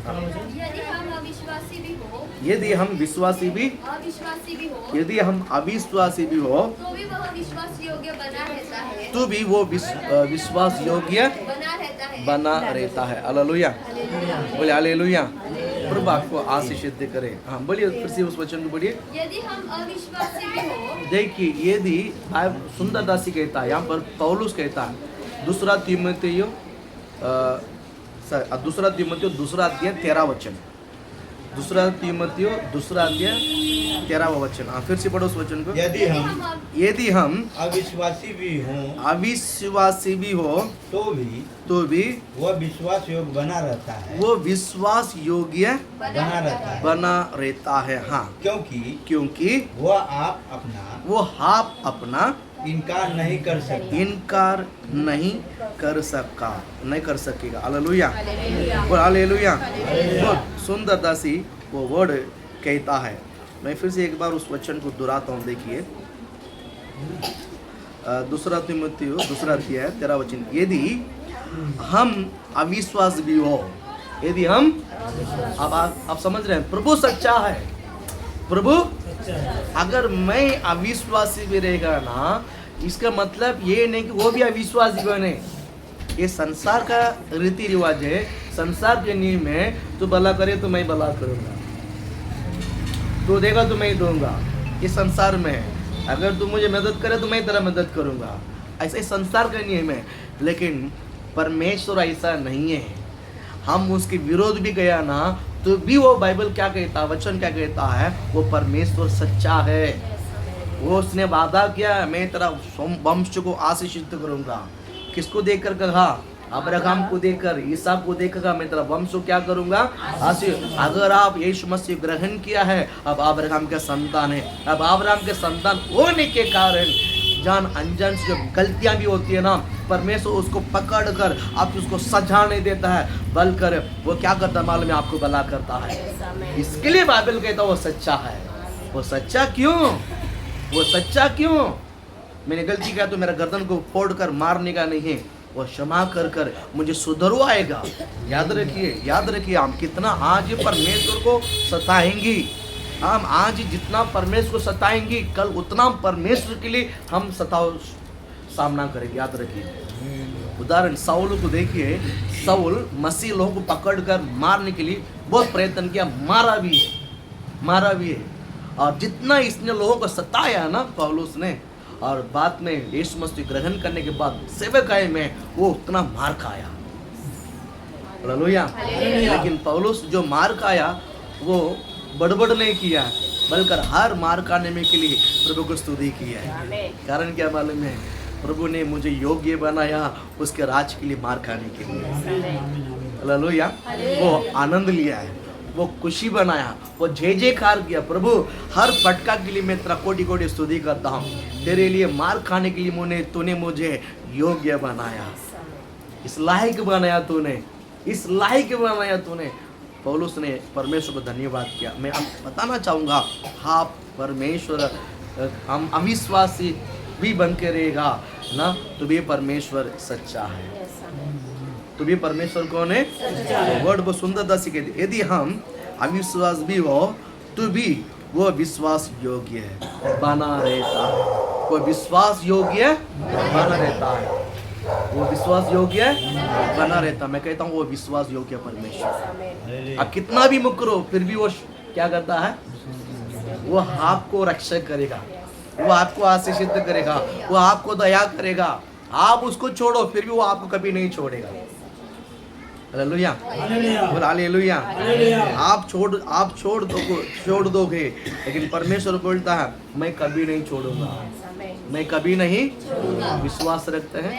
यदि हम अविश्वासी भी हो, यदि हम विश्वासी भी, यदि हम अविश्वासी भी हो, तो भी वह विश्वास योग्य बना रहता है, तो भी वो विश्वास योग्य बना रहता है। हालेलुया बोले हालेलुया। प्रभु आपको आशीषित करे। हाँ बोलिए फिर से उस वचन को बोलिए। यदि हम अविश्वासी भी हो, देखिए यदि सुंदर दासी कहता है, यहाँ पर पौलुस कहता है, दूसरा तीमुथियुस दूसरा अध्याय 13 वचन, दूसरा तीमुथियुस दूसरा अध्याय 13वां वचन। हाँ फिर से पढ़ो उस वचन को। यदि हम अविश्वासी भी हो तो भी वह विश्वास योग्य बना रहता है, वो विश्वास योग्य बना रहता है। हाँ क्योंकि वह आप अपना इनकार नहीं कर सकेगा। हालेलुया बोल हालेलुया। बहुत सुंदर दासी वो वर्ड कहता है। मैं फिर से एक बार उस वचन को दोहराता हूँ। देखिए दूसरा तीमुथियुस दूसरा अध्याय 13 वचन। यदि हम अविश्वास भी हो, यदि हम अब आप समझ रहे हैं, प्रभु सच्चा है। प्रभु अगर मैं अविश्वासी भी रहेगा ना, इसका मतलब ये नहीं कि वो भी अविश्वासी बने। ये संसार का रीति रिवाज है, संसार के नियम है। तू भला करे तो मैं भला करूंगा, तू देगा तो मैं दूंगा। ये संसार में है। अगर तू मुझे मदद करे तो मैं तेरा मदद करूंगा, ऐसे संसार का नियम है। लेकिन परमेश्वर ऐसा नहीं है। हम उसके विरोध भी गया ना, तो भी वो बाइबल क्या कहता है, वचन क्या कहता है, वो परमेश्वर सच्चा है। वो उसने वादा किया, मैं तेरा वंश को आशीषित करूंगा। किसको देखकर कहा? अब्राहम को देखकर, इसहाक को देखकर मैं तेरा वंश को क्या करूंगा, आशीष। अगर आप यीशु मसीह ग्रहण किया है, अब अब्राहम के संतान है। अब अब्राहम के संतान होने के कारण जान अनजान से जो गलतियां भी होती है ना, परमेश्वर उसको पकड़ कर आप उसको सजा नहीं देता है, बल्कि वो क्या करता है मालूम है, आपको भला करता है। इसके लिए बाइबल कहता है वो सच्चा है। वो सच्चा क्यों? वो सच्चा क्यों? मैंने गलती किया तो मेरा गर्दन को फोड़ कर मारने का नहीं है, वो क्षमा कर कर मुझे सुधरवाएगा। याद रखिए हम कितना आज परमेश्वर को सताएंगे, हम आज जितना परमेश्वर को सताएंगे, कल उतना परमेश्वर के लिए हम सामना करेंगे। याद रखिए। उदाहरण साउल को देखिए, साउल मसीह लोगों को पकड़कर मारने के लिए बहुत प्रयत्न किया, मारा भी है। और जितना इसने लोगों को सताया ना पौलुस ने, और बाद में यीशु मसीह ग्रहण करने के बाद सेवकाई में वो उतना मार खाया। हालेलुया। लेकिन पौलुस जो मार खाया वो बड़बड़ नहीं किया, बल्कि हर मार खाने में के लिए प्रभु को स्तुति किया है। कारण क्या मालूम है? प्रभु ने मुझे योग्य बनाया उसके राज के लिए, मार खाने के लिए। हालेलुया। वो आनंद लिया है, वो खुशी बनाया, वो जयकार किया। प्रभु हर फटका के लिए मैं तेरा कोटि कोटि स्तुति करता हूँ। तेरे लिए मार खाने के लिए तूने मुझे योग्य बनाया, इस लायक बनाया तूने, इस लायक बनाया तूने। पौलुस ने परमेश्वर को धन्यवाद किया। मैं अब बताना चाहूँगा, हाँ परमेश्वर, हम अविश्वासी भी बन के रहेगा ना, तो भी परमेश्वर सच्चा है। तो भी परमेश्वर कौन है? वर्ड बहुत सुंदरता से कहते, यदि हम अविश्वास भी हो तो भी वो विश्वास योग्य है, बना रहता है। वो विश्वास योग्य बना रहता है, वो विश्वास योग्य बना रहता। मैं कहता हूँ वो विश्वास योग्य परमेश्वर। अब कितना भी मुकरो फिर भी वो क्या करता है? वो आपको रक्षा करेगा, वो आपको आशीषित करेगा, वो आपको दया करेगा। आप उसको छोड़ो फिर भी वो आपको कभी नहीं छोड़ेगा। हालेलुया बोल हालेलुया। आप छोड़ दोगे, लेकिन परमेश्वर बोलता है मैं कभी नहीं छोड़ूंगा, मैं कभी नहीं। विश्वास रखते हैं?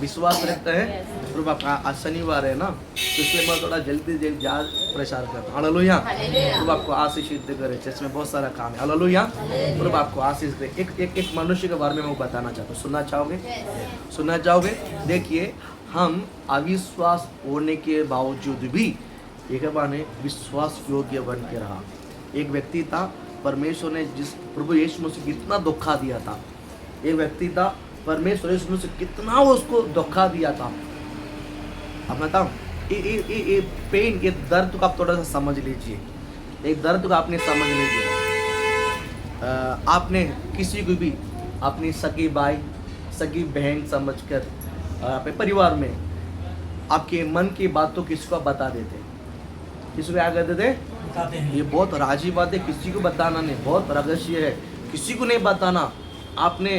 विश्वास रखते हैं। प्रभु आपका आज शनिवार है ना, तो इसलिए मैं थोड़ा जल्दी जा प्रचार करता हूँ। हालेलुया। प्रभु आपको आशीष करे, चर्च में बहुत सारा काम है। हालेलुया। प्रभु आपको आशीष दे। एक मनुष्य के बारे में मैं बताना चाहता हूँ, सुनना चाहोगे? देखिए, हम अविश्वास होने के बावजूद भी एक बार ने विश्वास योग्य बन के रहा। एक व्यक्ति था, परमेश्वर ने जिस प्रभु यीशु मसीह कितना धोखा दिया था। एक व्यक्ति था, परमेश्वर यीशु मसीह कितना उसको धोखा दिया था। अब बताओ, ये पेन, ये दर्द को आप थोड़ा सा समझ लीजिए। एक दर्द को आपने समझ लीजिए। आपने किसी को भी अपनी सगी भाई, सगी बहन समझकर अपने परिवार में आपके मन की बातों किसी को बता देते। किसी को क्या कहते थे? बताते हैं। ये बहुत राजी बात है, किसी को बताना नहीं, बहुत रहस्य है, किसी को नहीं बताना। आपने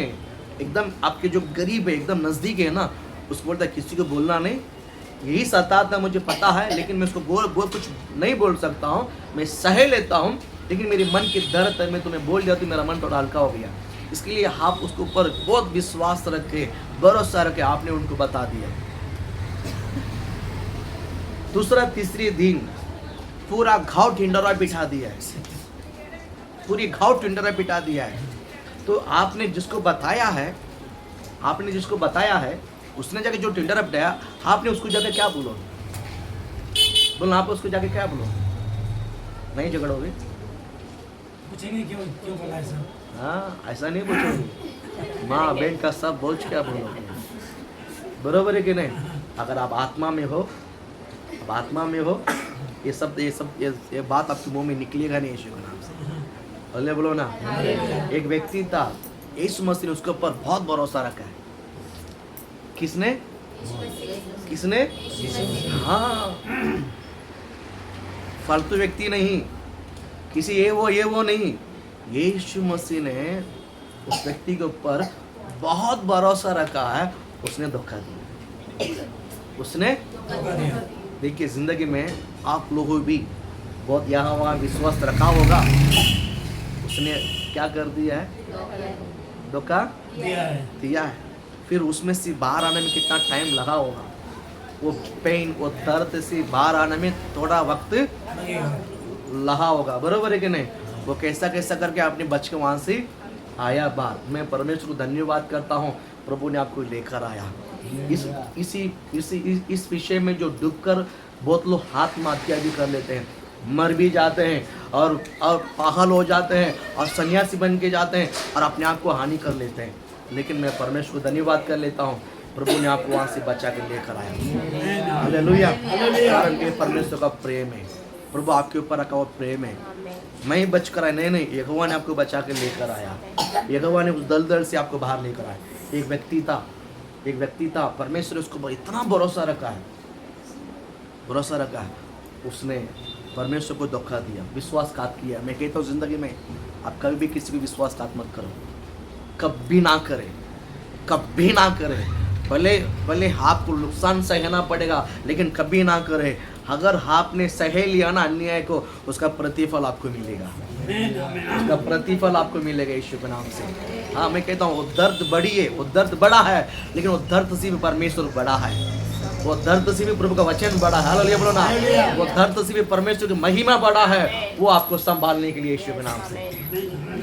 एकदम आपके जो गरीब है, एकदम नज़दीक है ना, उसको बोलता है किसी को बोलना नहीं, यही सताता मुझे पता है, लेकिन मैं उसको बोल कुछ नहीं बोल सकता हूँ, मैं सह लेता हूँ, लेकिन मेरे मन की दर्द है, मैं तुम्हें बोल दिया तो मेरा मन थोड़ा हल्का हो गया। इसके लिए आप उसके ऊपर बहुत विश्वास रखे, भरोसा रखे, आपने उनको बता दिया। दूसरा तीसरे दिन पूरा घाव ढिंडोरा बिठा दिया है, पूरी घाव ढिंडोरा बिठा दिया है। तो आपने जिसको बताया है, उसने जाके जो ढिंडोरा बिठाया, आपने उसको जाके क्या बोलो? आप उसको जाके क्या बोलो? नहीं झगड़ोगे? पूछेंगे क्यों बोला ऐसा? हाँ, ऐसा नहीं पूछोगे। माँ बहन का सब बोझ क्या बोलोगे? बरोबर है कि नहीं? अगर आप आत्मा में हो, ये बात आपके मुंह में निकलेगा नहीं यीशु के नाम से। अल्लाह बोलो ना। एक व्यक्ति था, यीशु मसीह ने उसके ऊपर बहुत भरोसा रखा है। किसने? हाँ, फालतू व्यक्ति नहीं, किसी ये वो नहीं, यीशु मसीह ने उस व्यक्ति के ऊपर बहुत भरोसा रखा है। उसने धोखा दिया। देखिए, जिंदगी में आप लोगों भी बहुत यहाँ वहाँ विश्वास रखा होगा, उसने क्या कर दिया है? धोखा दिया है। फिर उसमें से बाहर आने में कितना टाइम लगा होगा। वो पेन, वो दर्द से बाहर आने में थोड़ा वक्त लगा होगा। बरोबर है कि नहीं? वो कैसा करके आपने बच के वहाँ से आया बाहर। मैं परमेश्वर को धन्यवाद करता हूँ, प्रभु ने आपको लेकर आया। इस विषय में जो डूबकर बहुत लोग आत्महत्या भी कर लेते हैं, मर भी जाते हैं, और पागल हो जाते हैं, और सन्यासी बन के जाते हैं, और अपने आप को हानि कर लेते हैं। लेकिन मैं परमेश्वर को धन्यवाद कर लेता हूँ, प्रभु ने आपको वहाँ से बचा के लेकर आया। हालेलुया। कारण के परमेश्वर का प्रेम है, प्रभु आपके ऊपर रखा हुआ प्रेम है। मैं ही बच कर आया, नहीं, यहोवा ने आपको बचा के लेकर आया। यहोवा ने उस दलदल से आपको बाहर लेकर आया। एक व्यक्ति था, परमेश्वर ने उसको इतना भरोसा रखा है, उसने परमेश्वर को धोखा दिया, विश्वासघात किया। मैं कहता हूँ, जिंदगी में आप कभी भी किसी को विश्वासघात मत करो, कभी ना करें। भले आपको नुकसान सहना पड़ेगा, लेकिन कभी ना करें। अगर आपने सह लिया ना अन्याय को, उसका प्रतिफल आपको मिलेगा, यीशु के नाम से। हाँ, मैं कहता हूँ, वो दर्द बड़ा है, लेकिन वो दर्द से भी परमेश्वर बड़ा है, वो दर्द से भी प्रभु का वचन बड़ा है। हालेलुया बोलो ना। वो दर्द से भी परमेश्वर की महिमा बड़ा है, वो आपको संभालने के लिए यीशु के नाम से।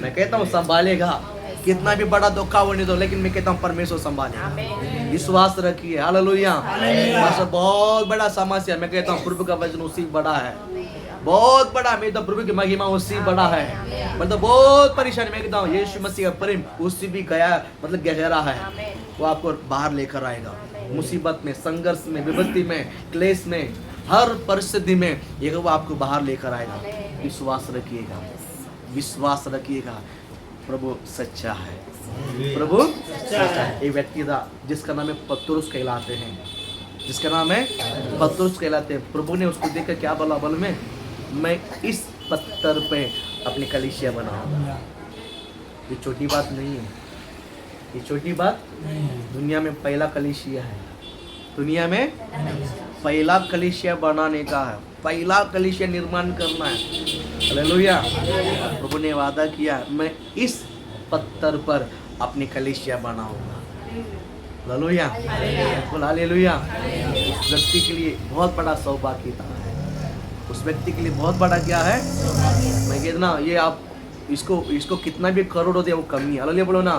मैं कहता हूँ, संभालेगा। कितना भी बड़ा धोखा होने दो, लेकिन मैं कहता हूँ परमेश्वर संभालेगा। विश्वास रखिए। हालेलुया। बहुत बड़ा समस्या, मैं कहता हूँ प्रभु का वचन उससे बड़ा है, बहुत बड़ा। मैं तो प्रभु की महिमा उससे बड़ा है। मतलब बहुत परेशानी, मैं कहता हूँ यीशु मसीह का प्रेम उससे भी गहरा है। वो आपको बाहर लेकर आएगा। मुसीबत में, संघर्ष में, विपत्ति में, क्लेश में, हर परिस्थिति में वो आपको बाहर लेकर आएगा। विश्वास रखिएगा। प्रभु सच्चा है, प्रभु सच्चा है। एक व्यक्ति था जिसका नाम है पतरुस कहलाते हैं। प्रभु ने उसको देखकर क्या बोला? मैं इस पत्थर पे अपनी कलीसिया बनाऊंगा। ये छोटी बात नहीं है, दुनिया में पहला कलीसिया है, पहला कलीसिया बनाने का है, पहला कलीसिया निर्माण करना है। हालेलुया। प्रभु ने वादा किया, मैं इस पत्थर पर अपनी कलीसिया बनाऊंगा। हालेलुया, बोल हालेलुया। उस व्यक्ति के लिए बहुत बड़ा सौभाग्यता है, उस व्यक्ति के लिए बहुत बड़ा क्या है। मैं कहता ना, ये आप इसको कितना भी करोड़ दे वो कमी है। हालेलुया बोलो ना।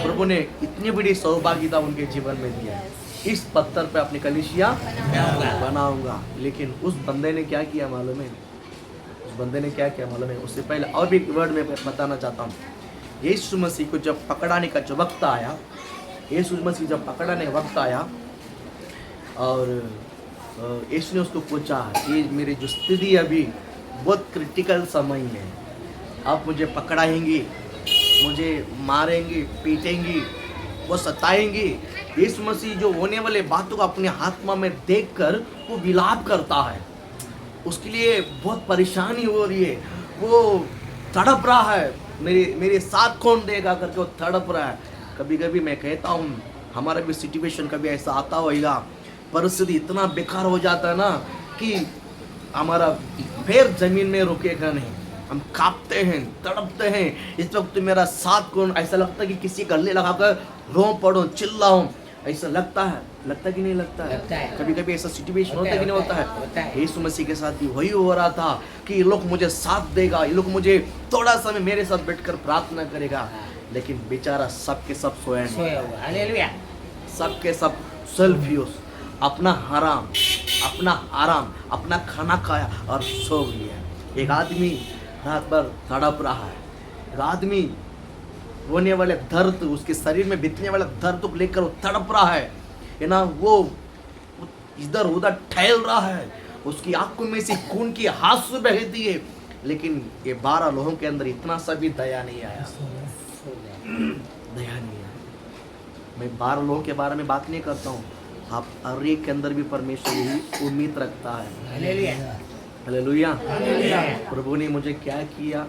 प्रभु ने इतनी बड़ी सौभाग्यता उनके जीवन में दिया है। इस पत्थर पे अपनी कलीसिया बनाऊंगा। लेकिन उस बंदे ने क्या किया मालूम है? उस बंदे ने क्या किया मालूम है? उससे पहले और भी एक वर्ड में बताना चाहता हूँ। यीशु मसीह को जब पकड़ाने का जो वक्त आया, यीशु मसीह जब पकड़ाने का वक्त आया और यीशु ने उसको पूछा, ये मेरी जो स्थिति अभी बहुत क्रिटिकल समय है, आप मुझे पकड़ाएंगी, मुझे मारेंगी, पीटेंगी, वो सताएंगी। यीशु मसीह जो होने वाले बातों को अपने आत्मा में देखकर वो विलाप करता है, उसके लिए बहुत परेशानी हो रही है, वो तड़प रहा है, मेरे साथ कौन देगा करके वो तड़प रहा है। कभी कभी मैं कहता हूँ हमारा भी सिचुएशन कभी ऐसा आता होगा, परिस्थिति इतना बेकार हो जाता है ना कि हमारा पैर जमीन में रुकेगा नहीं, हम कांपते हैं, तड़पते हैं। इस वक्त मेरा साथ कौन, ऐसा लगता है कि किसी गले लगाकर रो पड़ो, चिल्लाऊं, ऐसा लगता है कि नहीं लगता है? कभी कभी ऐसा सिचुएशन होता है कि नहीं होता है? यीशु मसीह के साथ भी वही हो रहा था कि ये लोग मुझे साथ देगा, ये लोग मुझे थोड़ा समय मेरे साथ बैठकर प्रार्थना करेगा, लेकिन बेचारा सबके सब सोया नहीं, सबके सब सेल्फ यूज, अपना आराम, अपना खाना खाया और सो लिया। एक आदमी रात भर तड़प रहा है, एक आदमी होने वाले दर्द, उसके शरीर में बीतने वाला दर्द को लेकर वो तड़प रहा है ना, वो इधर उधर ठहल रहा है, उसकी आंखों में से खून की आंसू बहती है, लेकिन ये 12 लोगों के अंदर इतना सा भी दया नहीं आया, दया नहीं आया। मैं 12 लोगों के बारे में बात नहीं करता हूँ, आप हर एक के अंदर भी परमेश्वर यही उम्मीद रखता है। हालेलुया। प्रभु ने मुझे क्या किया?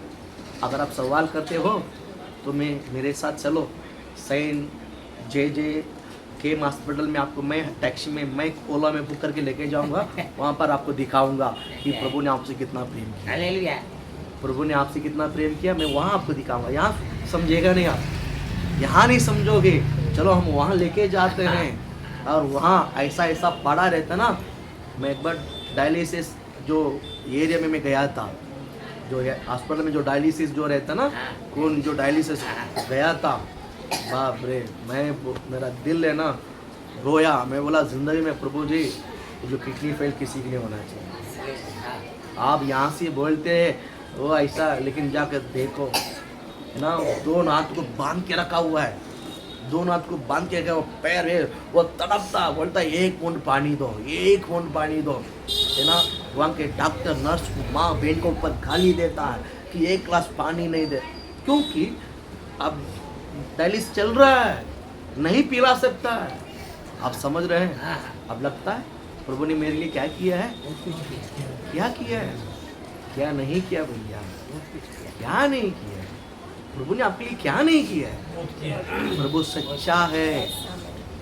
अगर आप सवाल करते हो तो मेरे साथ चलो, सैन जे के हॉस्पिटल में आपको मैं टैक्सी में, मैं ओला में बुक करके लेके जाऊंगा, वहाँ पर आपको दिखाऊंगा कि प्रभु ने आपसे कितना प्रेम किया, प्रभु ने आपसे कितना प्रेम किया, मैं वहाँ आपको दिखाऊंगा। यहाँ समझेगा नहीं आप, यहाँ नहीं समझोगे। चलो हम वहाँ लेके जाते हैं और वहाँ ऐसा पड़ा रहता ना। मैं एक बार डायलिसिस जो एरिया में मैं गया था, जो हॉस्पिटल में जो डायलिसिस जो रहता ना, खून जो डायलिसिस गया था, बाप रे, मेरा दिल है ना रोया। मैं बोला जिंदगी में प्रभु जी जो किडनी फेल किसी के लिए होना चाहिए। आप यहाँ से बोलते हैं वो ऐसा, लेकिन जाकर देखो ना, 2 हाथ को बांध के रखा हुआ है, 2 हाथ को बांध के रखा, वो पैर है वो तड़पता, बोलता है 1 बूंद पानी दो, 1 बूंद पानी दो, है ना। वहाँ के डॉक्टर नर्स माँ बहन को ऊपर गाली देता है कि 1 गिलास पानी नहीं दे, क्योंकि अब डायलिसिस चल रहा है, नहीं पिला सकता है। आप समझ रहे हैं? अब लगता है प्रभु ने मेरे लिए क्या किया है, क्या किया है, क्या नहीं किया भैया, क्या नहीं किया है प्रभु ने आपके लिए, क्या नहीं किया है। प्रभु सच्चा है,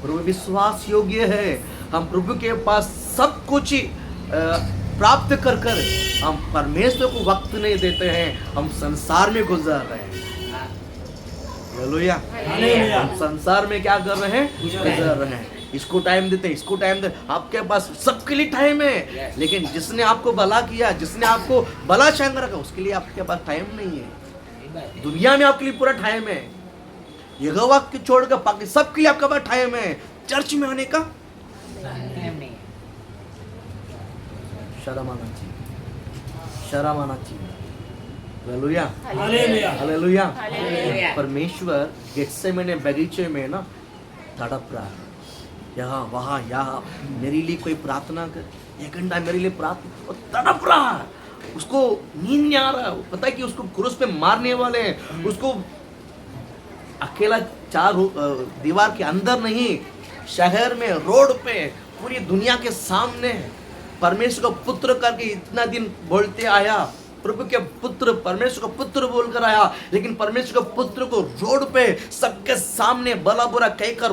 प्रभु विश्वास योग्य है। हम प्रभु के पास सब कुछ प्राप्त कर हम परमेश्वर को वक्त नहीं देते हैं, हम संसार में गुजर रहे हैं। हालेलुया। हम संसार में क्या कर रहे हैं, गुजर रहे हैं। इसको टाइम देते हैं, इसको टाइम देते। आपके पास सबके लिए टाइम है, लेकिन जिसने आपको भला किया, जिसने आपको भला चांग रखा, उसके लिए आपके पास टाइम नहीं है। दुनिया में आपके लिए पूरा टाइम है, यहोवा के छोड़कर बाकी सबके लिए आपके पास टाइम है। चर्च में आने का शर्म आना चाहिए, शर्म आना चाहिए। Hallelujah, hallelujah. परमेश्वर गेत्सेमने बगीचे में ना तड़प रहा है, यहाँ वहाँ यहाँ, मेरे लिए कोई प्रार्थना कर, 1 घंटा मेरे लिए प्रार्थना, वो तड़प रहा है, उसको नींद नहीं आ रहा है। पता है कि उसको क्रूस पे मारने वाले हैं, उसको अकेला 4 दीवार के अंदर नहीं, शहर में, रोड पे, पूरी दुनिया के सामने परमेश्वर का पुत्र करके इतना दिन बोलते आया, प्रभु के पुत्र, परमेश्वर का पुत्र बोलकर आया, लेकिन परमेश्वर का पुत्र को रोड पे सबके सामने भला बुरा कहकर,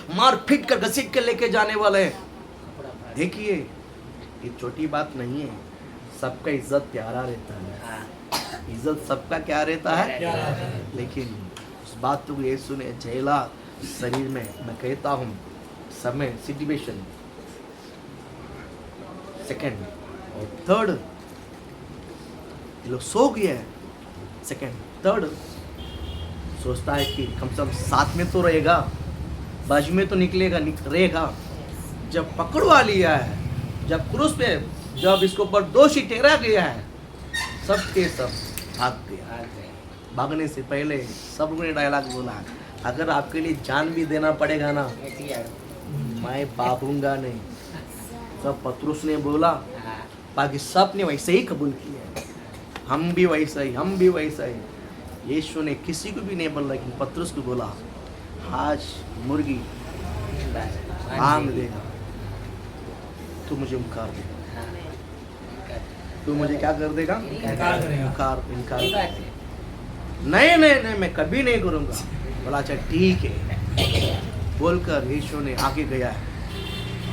मार पीट कर घसीट कर लेके जाने वाले। देखिए ये छोटी बात नहीं है, सबका इज्जत प्यारा रहता है, इज्जत सबका क्या रहता है, लेकिन उस बात को यीशु ने झेला, शरीर में मैं कहता हूँ समय सिचुएशन सेकंड और थर्ड, ये लोग सो गया है, सेकंड थर्ड सोचता है कि कम से कम साथ में तो रहेगा, बाजू में तो रहेगा। जब पकड़वा लिया है, जब क्रूस पे जब इसके ऊपर दोषी ठहरा गया है, सब के सब भाग गया। भागने से पहले सबने डायलॉग बोला, अगर आपके लिए जान भी देना पड़ेगा ना, मैं भागूंगा नहीं। सब पतरुस ने बोला, बाकी सब ने वैसे ही कबूल किया, हम भी वैसा ही, हम भी वैसा ही। यीशु ने किसी को भी नहीं बोला, लेकिन पतरुस को बोला, आज मुर्गी आम देगा, तू मुझे मुकार देगा, तू मुझे क्या कर देगा? इनकार करेगा। इनकार। नहीं नहीं नहीं, मैं कभी नहीं करूँगा। बोला अच्छा ठीक है, बोलकर यीशु ने आगे गया है।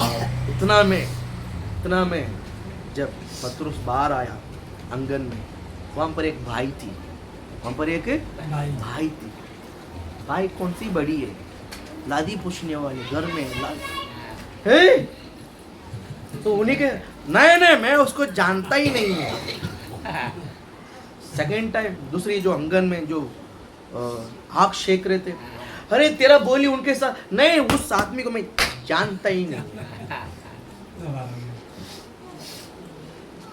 और इतना में जब पतरुस बाहर आया आंगन में, वहाँ पर एक भाई थी, वहाँ पर एक भाई थी। भाई कौन सी बड़ी है, लादी पूछने वाली, घर में हे, तो उन्हीं के नहीं मैं उसको जानता ही नहीं है। सेकेंड टाइम दूसरी जो आंगन में जो आग सेक रहे थे, अरे तेरा बोली उनके साथ, नहीं उस आदमी को मैं जानता ही नहीं।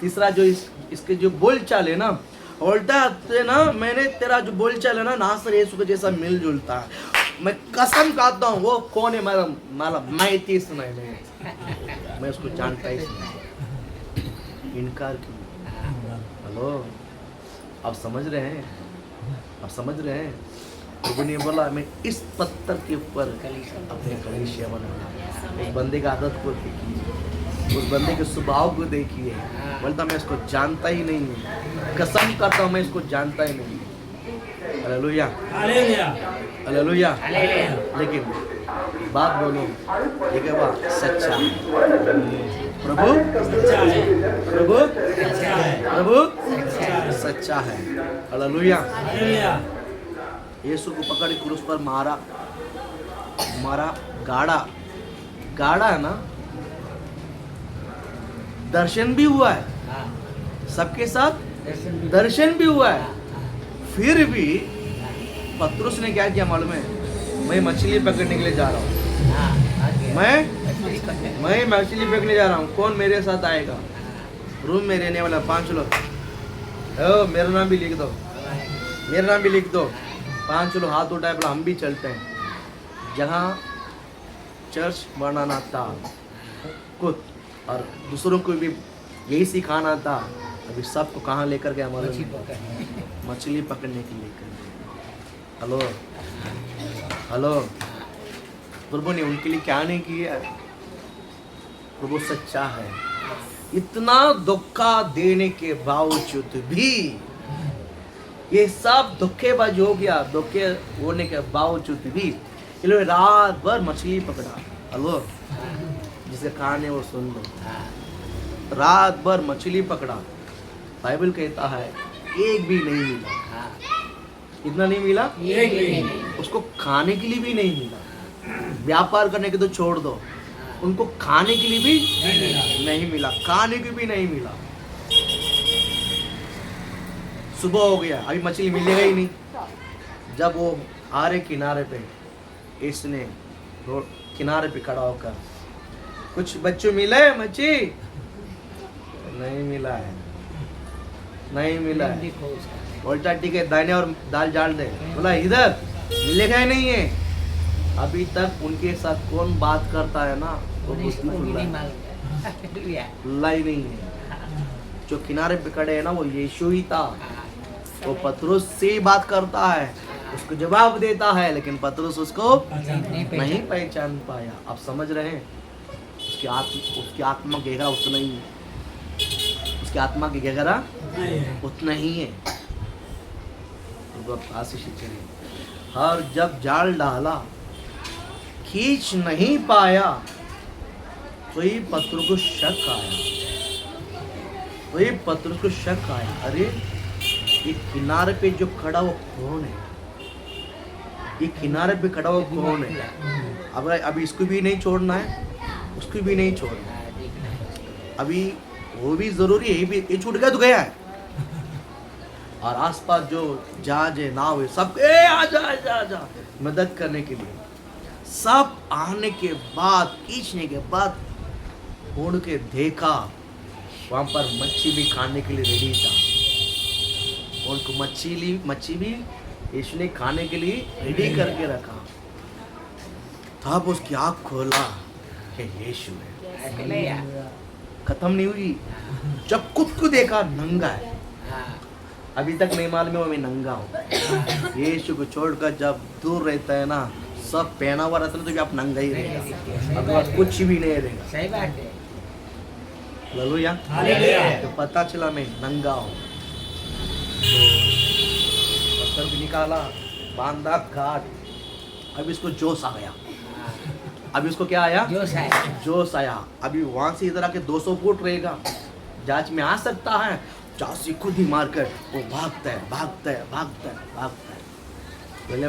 तीसरा जो इसके जो बोल चाल है ना, उल्टा है ना, मैंने तेरा जो बोल चाल है ना, नासर यीशु के जैसा मिल जुलता है। मैं कसम खाता हूँ, वो कौन है माला मैं तीस नहीं, मैं उसको जानता ही नहीं। इनकार किया। हेलो, आप समझ रहे हैं? आप समझ रहे हैं? प्रभु ने बोला, मैं इस पत्थर के ऊपर अपने कलीसिया बनाऊंगा। एक बंदे का आदत को देखिए, उस बंदे के स्वभाव को देखिए। बोलता मैं इसको जानता ही नहीं हूँ, कसम करता हूँ मैं इसको जानता ही नहीं। Hallelujah, hallelujah. लेकिन बात बोलो, एक बात सच्चा है, प्रभु सच्चा है। हालेलुया। यीशु को पकड़ के क्रूस पर मारा, गाड़ा है ना, दर्शन भी हुआ है, सबके साथ दर्शन भी हुआ है। फिर भी पतरुस ने क्या किया मालूम है? मैं मछली पकड़ने के लिए जा रहा हूँ, मैं मछली पकड़ने जा रहा हूँ, कौन मेरे साथ आएगा? रूम में रहने वाला 5 लोग, मेरा नाम भी लिख दो, मेरा नाम भी लिख दो। 5 लोग हाथ उठाए, बोला हम भी चलते हैं। जहाँ चर्च बनाना था खुद, और दूसरों को भी यही सिखाना था, अभी सबको कहाँ लेकर गया मालूम? मछली पकड़ने के लिए। हेलो हेलो, प्रभु ने उनके लिए क्या नहीं किया? प्रभु सच्चा है। इतना धोखा देने के बावजूद भी, ये सब धोखेबाज हो गया, धोखे होने के बावजूद भी ये लोग रात भर मछली पकड़ा। हेलो, जिसे कान है वो सुन लो, रात भर मछली पकड़ा। बाइबल कहता है एक भी नहीं मिला। इतना नहीं मिला, उसको खाने के लिए भी नहीं मिला। व्यापार करने के तो छोड़ दो, उनको खाने के लिए भी नहीं मिला, खाने के भी नहीं मिला। सुबह हो गया, अभी मछली मिलेगा ही नहीं। जब वो आ रहे किनारे पे, इसने किनारे पे खड़ा होकर, कुछ बच्चों मिला है मच्छी? नहीं मिला है, नहीं मिला है। उल्टा ठीक है, दाने और दाल डाल दे। बोला इधर मिलेगा ही नहीं है। अभी तक उनके साथ कौन बात करता है ना, वो खुला ही नहीं है। जो किनारे पे खड़े है ना, वो यीशु ही था। वो पतरुस से बात करता है, उसको जवाब देता है, लेकिन पतरुस उसको नहीं पहचान पाया। आप समझ रहे हैं? उसकी आत्मा गहरा उतना ही है, उसकी आत्मा की गहरा उतना ही है। आशीष करें। और जब जाल डाला, खींच नहीं पाया, तो ही पतरुस को शक आया, अरे ये किनारे पे जो खड़ा वो कौन है? ये किनारे पे खड़ा हुआ कौन है? अब इसको भी नहीं छोड़ना है, उसको भी नहीं छोड़ना है। अभी वो भी जरूरी है, ये छूट गया तो गया है। और आसपास जो जहाज है, नाव है, सब आजा मदद करने के लिए। सब आने के बाद, खींचने के बाद उड़ के देखा वहां पर मच्छी भी खाने के लिए रेडी था। उनको मच्छी भी यीशु ने खाने के लिए रेडी करके रखा। तब उसकी आँख खोला कि यीशु है। खत्म नहीं हुई, जब खुद को देखा नंगा है। अभी तक नहीं मालूम है मैं नंगा हूँ। यीशु को छोड़कर जब दूर रहता है ना, सब पहना हुआ रहता है तो भी आप नंगा ही रहेगा, आपके पास कुछ भी नहीं रहेगा। सही बात है। हालेलुया। तो पता चला मैं नंगा हूँ, वस्त्र भी निकाला, बांधा घाट। अब इसको जोश आ गया। अभी उसको क्या आया? जोश आया। अभी वहां से इधर आके 200 फुट रहेगा, जांच में आ सकता है। चासी खुद ही मारकर वो भागता है।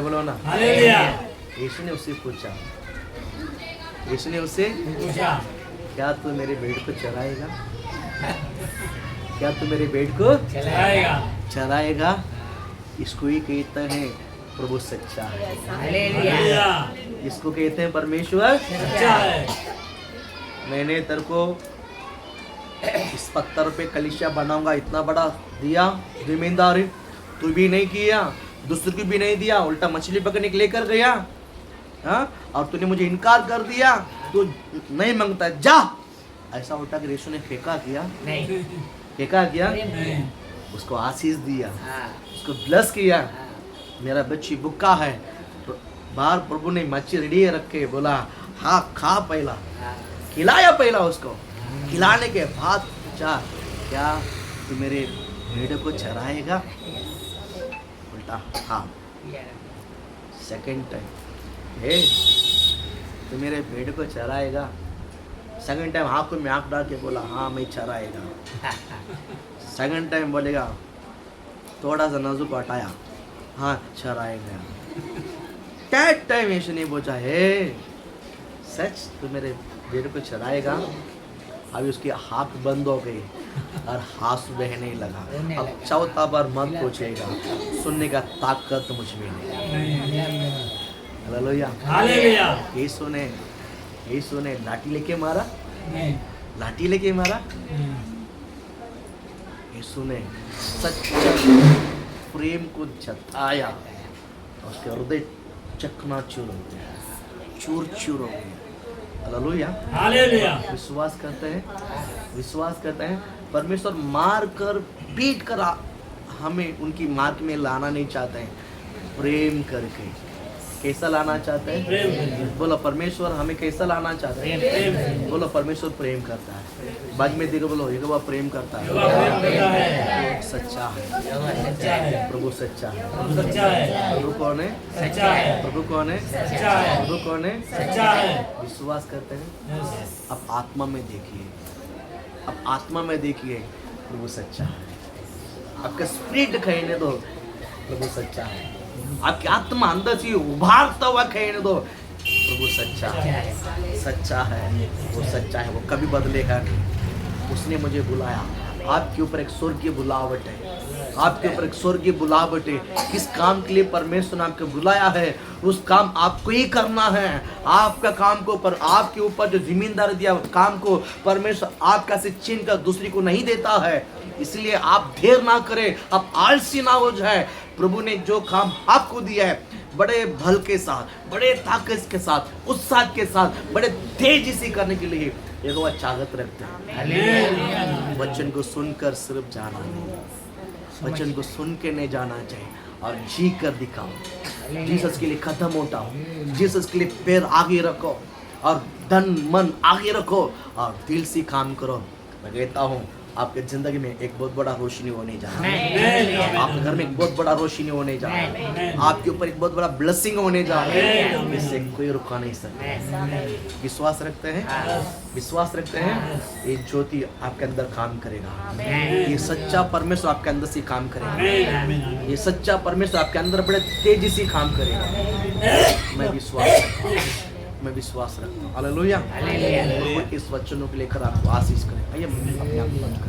बोलो ना। यीशु ने उससे पूछा, क्या तू मेरे भेड़ को चराएगा? क्या तू मेरे भेड़ को चराएगा? इसको ही कहते हैं प्रभु सच्चा है। इसको कहते हैं परमेश्वर सच्चा है। मैंने तेरे को इस पत्थर पे कलीसिया बनाऊंगा, इतना बड़ा दिया जिम्मेदारी, तू भी नहीं किया, दूसरे को भी नहीं दिया, उल्टा मछली पकड़ने के लेकर गया। हाँ, और तूने मुझे इनकार कर दिया, तू नहीं मांगता, जा। ऐसा उल्टा के यीशु ने फेंका किया, उसको आशीष दिया, उसको ब्लेस किया। मेरा बच्ची भूखा है, बाहर प्रभु ने मच्छी रेडी रख के बोला, हाँ खा, पहला खिलाया, पहला उसको खिलाने के बाद पूछा, क्या तू मेरे भेड़ को चराएगा? उल्टा हाँ। सेकंड टाइम, हे तू मेरे भेड़ को चराएगा? सेकंड टाइम हाँ को में आँख डाल के बोला, हाँ मैं चराएगा। सेकंड टाइम बोलेगा, थोड़ा सा नाजुक हटाया, हाँ चराएगा। थर्ड टाइम यीशु ने पूछा, हे सच तू मेरे भेड़ को चराएगा? अभी उसकी हाथ बंद हो गई और हाथ बहने लगा। अब चौथा बार मत पूछेगा, सुनने का ताकत मुझ में नहीं। हालेलुया। यीशु ने लाठी लेके मारा, यीशु ने सच्चा प्रेम को जताया, उसके हृदय चकनाचूर हो गया, चूर हो गया। हालेलुया। विश्वास करते हैं परमेश्वर मार कर पीट कर हमें उनकी मार्ग में लाना नहीं चाहते हैं, प्रेम करके। कैसा लाना चाहते हैं? बोलो परमेश्वर हमें कैसा लाना चाहते हैं? बोलो परमेश्वर प्रेम करता है। बाद में देखो, बोलो यहोवा प्रेम करता है। सच्चा है प्रभु, सच्चा है। प्रभु कौन है? सच्चा है। प्रभु कौन है? सच्चा है। प्रभु कौन है? सच्चा है। विश्वास करते हैं? अब आत्मा में देखिए, प्रभु सच्चा है। आपका स्पिरिट कहने दो, प्रभु सच्चा है। आपकी आत्मा अंदर से उभारता हुआ कहने दो, प्रभु सच्चा है। वो सच्चा है, वो कभी बदलेगा नहीं। उसने मुझे बुलाया, आपके ऊपर एक स्वर्गीय बुलावट है, किस काम के लिए परमेश्वर ने आपको बुलाया है, उस काम आपको ही करना है। आपका काम को पर आपके ऊपर जो जिम्मेदारी दिया, काम को परमेश्वर आपका से छीन कर दूसरी को नहीं देता है। इसलिए आप देर ना करें, आप आलसी ना हो जाए। प्रभु ने जो काम आपको दिया है, बड़े बल के साथ, बड़े ताकत के साथ, उत्साह के साथ, बड़े तेजी से करने के लिए यहोवा चाहत रखते हैं। वचन को सुनकर सिर्फ जाना नहीं, वचन को सुन के नहीं जाना चाहिए, और जी कर दिखाओ। जीसस के लिए कदम उठाओ, जीसस के लिए पैर आगे रखो, और धन मन आगे रखो, और दिल से काम करो। मैं कहता हूँ आपके जिंदगी में एक बहुत बड़ा रोशनी होने जा रहा है। आपके घर में एक बहुत बड़ा रोशनी होने जा रहा है। आपके ऊपर एक बहुत बड़ा ब्लेसिंग होने जा रहा है। इससे कोई रुका नहीं सकता। विश्वास रखते हैं, विश्वास रखते हैं, ये ज्योति आपके अंदर काम करेगा। ये सच्चा परमेश्वर आपके अंदर से काम करेगा। ये सच्चा परमेश्वर आपके अंदर बड़े तेजी से काम करेगा। मैं विश्वास रखता हूँ, मैं विश्वास रखता हूँ। हालेलुया। इस वचनों को लेकर आपको आशीष करें। आइए अपने आप को बंद करें।